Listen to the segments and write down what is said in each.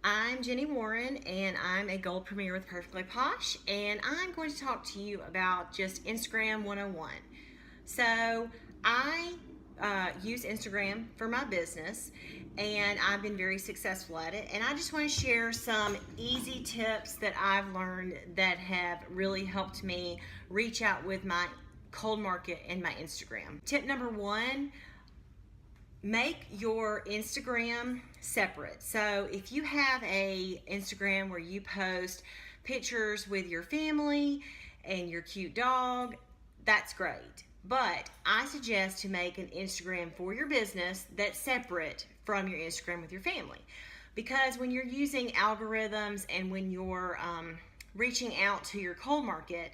I'm Jenny Warren, and I'm a gold premier with Perfectly Posh, and I'm going to talk to you about just Instagram 101. So, I use Instagram for my business, and I've been very successful at it. And I just want to share some easy tips that I've learned that have really helped me reach out with my cold market and my Instagram. Tip number one: make your Instagram separate. So if you have a Instagram where you post pictures with your family and your cute dog, that's great. But I suggest to make an Instagram for your business that's separate from your Instagram with your family. Because when you're using algorithms and when you're reaching out to your cold market,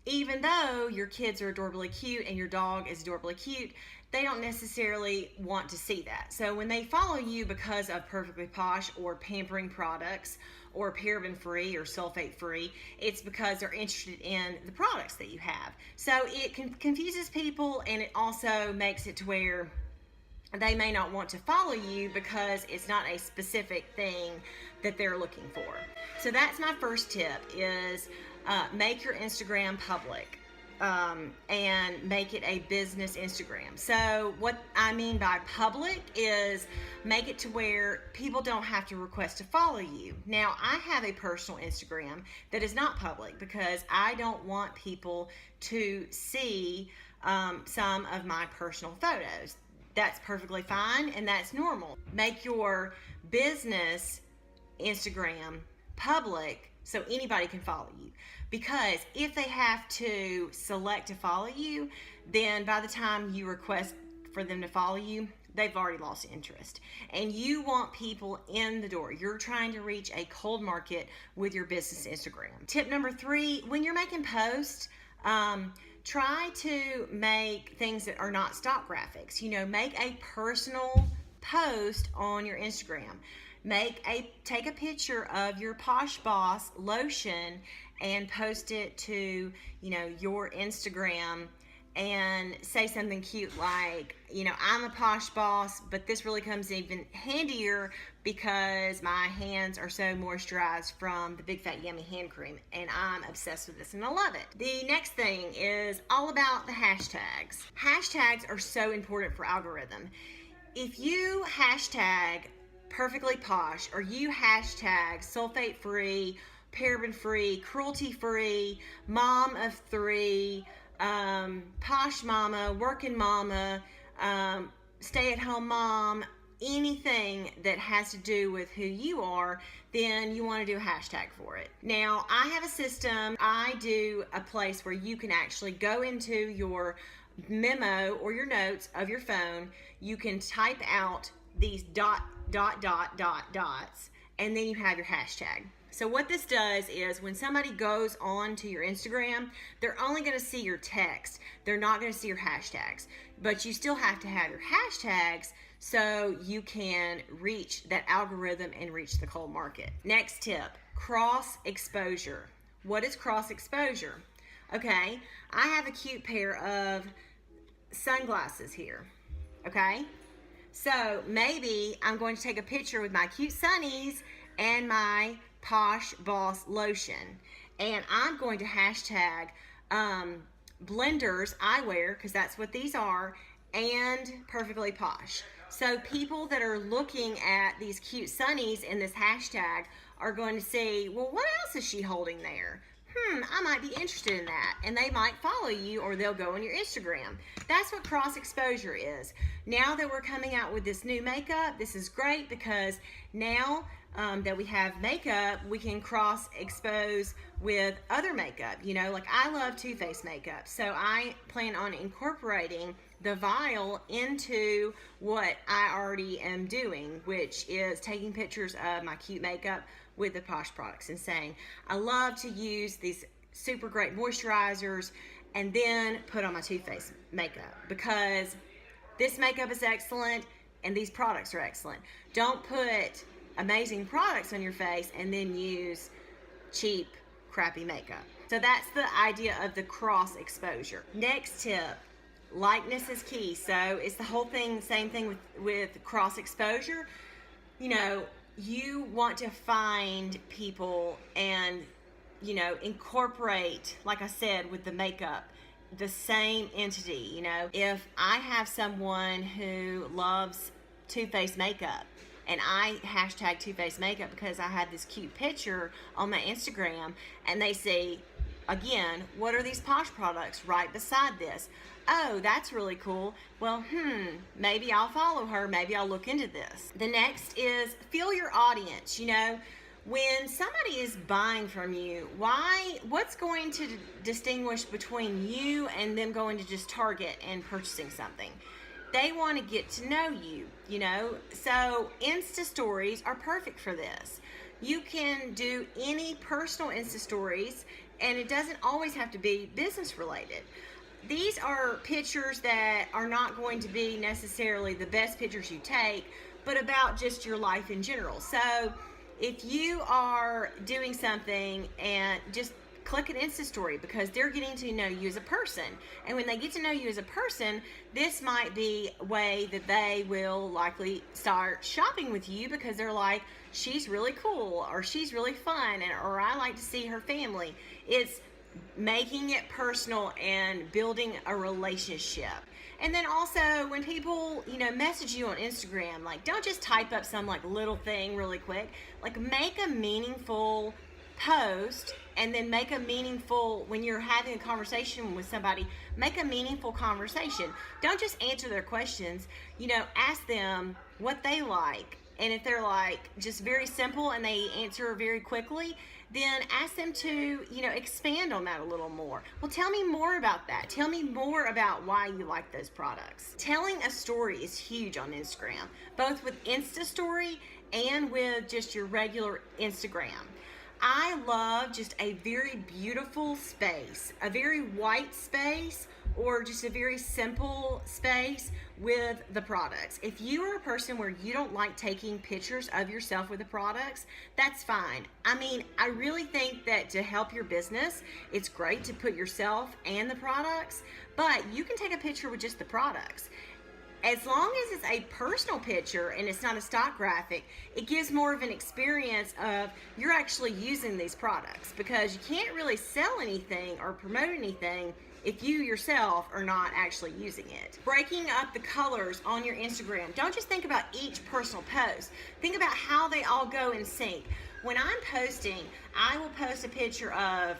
even though your kids are adorably cute and your dog is adorably cute, they don't necessarily want to see that. So when they follow you because of Perfectly Posh or pampering products or paraben free or sulfate free, it's because they're interested in the products that you have. So it confuses people, and it also makes it to where they may not want to follow you because it's not a specific thing that they're looking for. So that's my first tip: is make your Instagram public. And make it a business Instagram. So what I mean by public is make it to where people don't have to request to follow you. Now, I have a personal Instagram that is not public because I don't want people to see some of my personal photos. That's perfectly fine, and that's normal. Make your business Instagram public so anybody can follow you. Because if they have to select to follow you, then by the time you request for them to follow you, they've already lost interest. And you want people in the door. You're trying to reach a cold market with your business Instagram. Tip number three: when you're making posts, try to make things that are not stock graphics. Make a personal post on your Instagram. Take a picture of your Posh Boss lotion and post it to, your Instagram, and say something cute like, I'm a Posh Boss, but this really comes even handier because my hands are so moisturized from the Big Fat Yummy hand cream, and I'm obsessed with this and I love it. The next thing is all about the hashtags. Hashtags are so important for algorithm. If you hashtag Perfectly Posh, or you hashtag sulfate free, paraben free, cruelty free, mom of three, posh mama, working mama, stay at home mom, anything that has to do with who you are, then you want to do a hashtag for it. Now, I have a system. I do a place where you can actually go into your memo or your notes of your phone. You can type out these dots, and then you have your hashtag. So what this does is when somebody goes on to your Instagram, they're only going to see your text. They're not going to see your hashtags. But you still have to have your hashtags so you can reach that algorithm and reach the cold market. Next tip: cross exposure. What is cross exposure? Okay, I have a cute pair of sunglasses here. Okay? So maybe I'm going to take a picture with my cute sunnies and my Posh Boss lotion, and I'm going to hashtag blenders eyewear, because that's what these are, and Perfectly Posh. So people that are looking at these cute sunnies in this hashtag are going to see, well, what else is she holding there? I might be interested in that, and they might follow you, or they'll go on your Instagram. That's what cross exposure is. Now that we're coming out with this new makeup, this is great because now that we have makeup, we can cross expose with other makeup. Like I love Too Faced makeup, so I plan on incorporating the vial into what I already am doing, which is taking pictures of my cute makeup with the Posh products and saying, I love to use these super great moisturizers, and then put on my Too Faced makeup because this makeup is excellent and these products are excellent. Don't put amazing products on your face and then use cheap, crappy makeup. So that's the idea of the cross exposure. Next tip: likeness is key. So it's the whole thing, same thing with cross exposure. you want to find people and, incorporate, like I said, with the makeup, the same entity. If I have someone who loves Too Faced makeup, and I hashtag Too Faced makeup because I had this cute picture on my Instagram, and they see, again, what are these Posh products right beside this? Oh, that's really cool. Well, maybe I'll follow her. Maybe I'll look into this. The next is feel your audience. When somebody is buying from you, what's going to distinguish between you and them going to just Target and purchasing something? They want to get to know you, So Insta stories are perfect for this. You can do any personal Insta stories, and it doesn't always have to be business related. These are pictures that are not going to be necessarily the best pictures you take, but about just your life in general. So if you are doing something, and just click an Insta story, because they're getting to know you as a person. And when they get to know you as a person, this might be a way that they will likely start shopping with you, because they're like, she's really cool, or she's really fun, or I like to see her family. It's making it personal and building a relationship. And then also, when people, message you on Instagram, like, don't just type up some little thing really quick. Like, make a meaningful post, and then make a meaningful, when you're having a conversation with somebody, make a meaningful conversation. Don't just answer their questions. Ask them what they like. And if they're just very simple and they answer very quickly, then ask them to, expand on that a little more. Well, tell me more about that. Tell me more about why you like those products. Telling a story is huge on Instagram, both with Insta story and with just your regular Instagram. I love just a very beautiful space, a very white space, or just a very simple space with the products. If you are a person where you don't like taking pictures of yourself with the products, that's fine. I really think that to help your business, it's great to put yourself and the products, but you can take a picture with just the products. As long as it's a personal picture and it's not a stock graphic, it gives more of an experience of you're actually using these products, because you can't really sell anything or promote anything if you yourself are not actually using it. Breaking up the colors on your Instagram. Don't just think about each personal post. Think about how they all go in sync. When I'm posting, I will post a picture of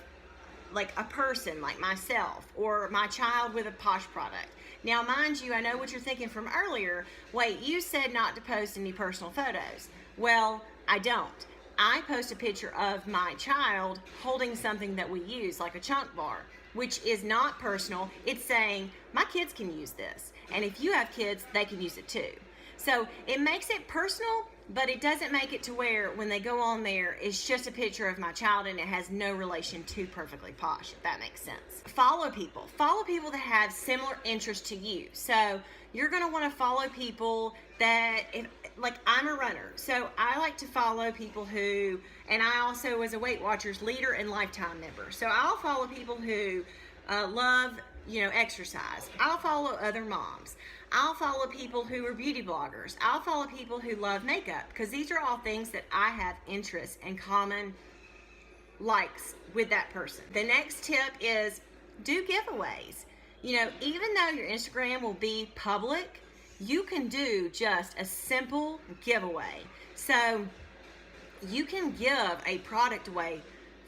a person like myself or my child with a Posh product. Now, mind you, I know what you're thinking from earlier. Wait, you said not to post any personal photos. Well, I don't. I post a picture of my child holding something that we use, like a chunk bar, which is not personal. It's saying, my kids can use this. And if you have kids, they can use it too. So it makes it personal, but it doesn't make it to where when they go on there, it's just a picture of my child and it has no relation to Perfectly Posh, if that makes sense. Follow people. Follow people that have similar interests to you. So you're going to want to follow people that, I'm a runner, so I like to follow people who, and I also was a Weight Watchers leader and lifetime member. So I'll follow people who love, exercise. I'll follow other moms. I'll follow people who are beauty bloggers. I'll follow people who love makeup, because these are all things that I have interests and common likes with that person. The next tip is do giveaways. Even though your Instagram will be public, you can do just a simple giveaway. So you can give a product away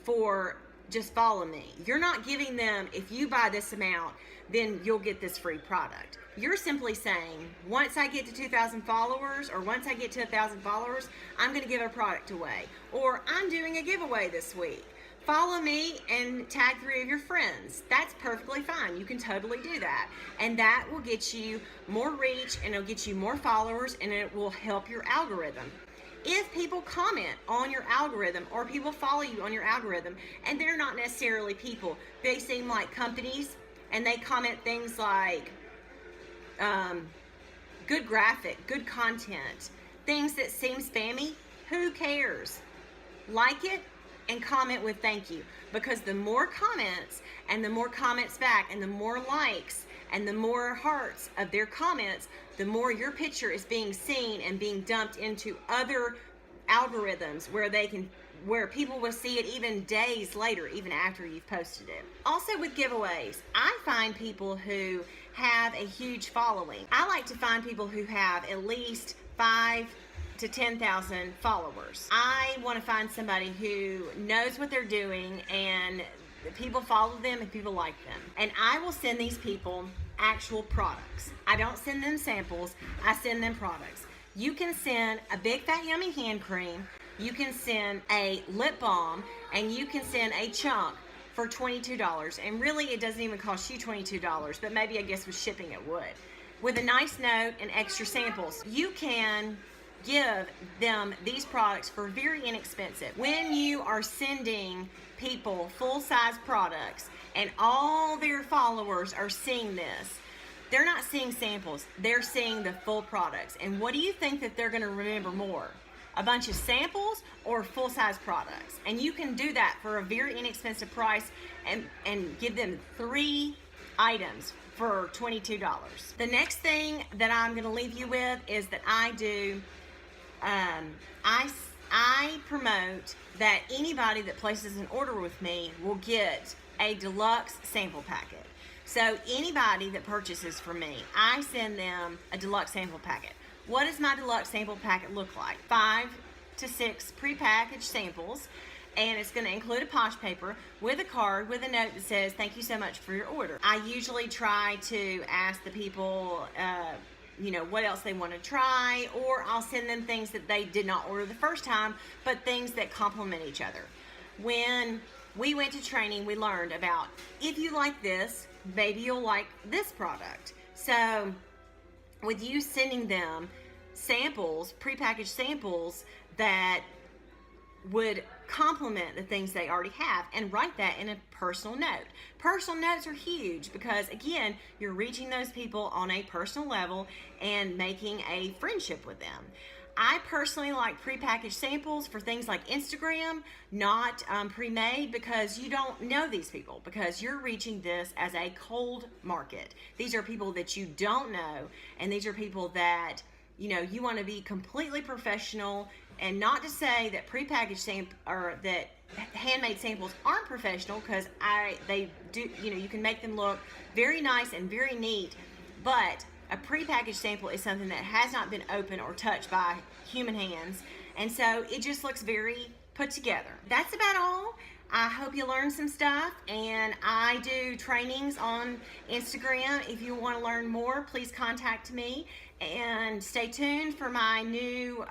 for just follow me. You're not giving them, if you buy this amount, then you'll get this free product. You're simply saying, once I get to 2,000 followers, or once I get to 1,000 followers, I'm going to give a product away. Or I'm doing a giveaway this week. Follow me and tag 3 of your friends. That's perfectly fine. You can totally do that. And that will get you more reach, and it'll get you more followers, and it will help your algorithm. If people comment on your algorithm, or people follow you on your algorithm, and they're not necessarily people, they seem like companies, and they comment things like good graphic, good content, things that seem spammy, who cares? Like it and comment with thank you, because the more comments and the more comments back and the more likes and the more hearts of their comments, the more your picture is being seen and being dumped into other algorithms where people will see it even days later, even after you've posted it. Also with giveaways, I find people who have a huge following. I like to find people who have at least 5 to 10,000 followers. I want to find somebody who knows what they're doing and people follow them and people like them. And I will send these people actual products. I don't send them samples, I send them products. You can send a big fat yummy hand cream, you can send a lip balm, and you can send a chunk for $22. And really it doesn't even cost you $22, but maybe I guess with shipping it would. With a nice note and extra samples, you can give them these products for very inexpensive. When you are sending people full-size products and all their followers are seeing this, they're not seeing samples, they're seeing the full products. And what do you think that they're going to remember more? A bunch of samples or full-size products? And you can do that for a very inexpensive price and give them 3 items for $22. The next thing that I'm going to leave you with is that I do I promote that anybody that places an order with me will get a deluxe sample packet. So anybody that purchases from me, I send them a deluxe sample packet. What does my deluxe sample packet look like? 5 to 6 prepackaged samples, and it's going to include a Posh paper with a card with a note that says, "Thank you so much for your order." I usually try to ask the people what else they want to try, or I'll send them things that they did not order the first time, but things that complement each other. When we went to training, we learned about, if you like this, maybe you'll like this product. So with you sending them samples, prepackaged samples that would complement the things they already have, and write that in a personal note. Personal notes are huge because, again, you're reaching those people on a personal level and making a friendship with them. I personally like prepackaged samples for things like Instagram, not pre-made, because you don't know these people, because you're reaching this as a cold market. These are people that you don't know, and these are people that you want to be completely professional. And not to say that prepackaged or that handmade samples aren't professional, because they do. You can make them look very nice and very neat, but a prepackaged sample is something that has not been opened or touched by human hands, and so it just looks very put together. That's about all. I hope you learned some stuff, and I do trainings on Instagram. If you want to learn more, please contact me, and stay tuned for my new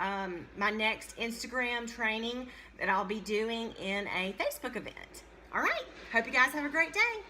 my next Instagram training that I'll be doing in a Facebook event. All right, hope you guys have a great day.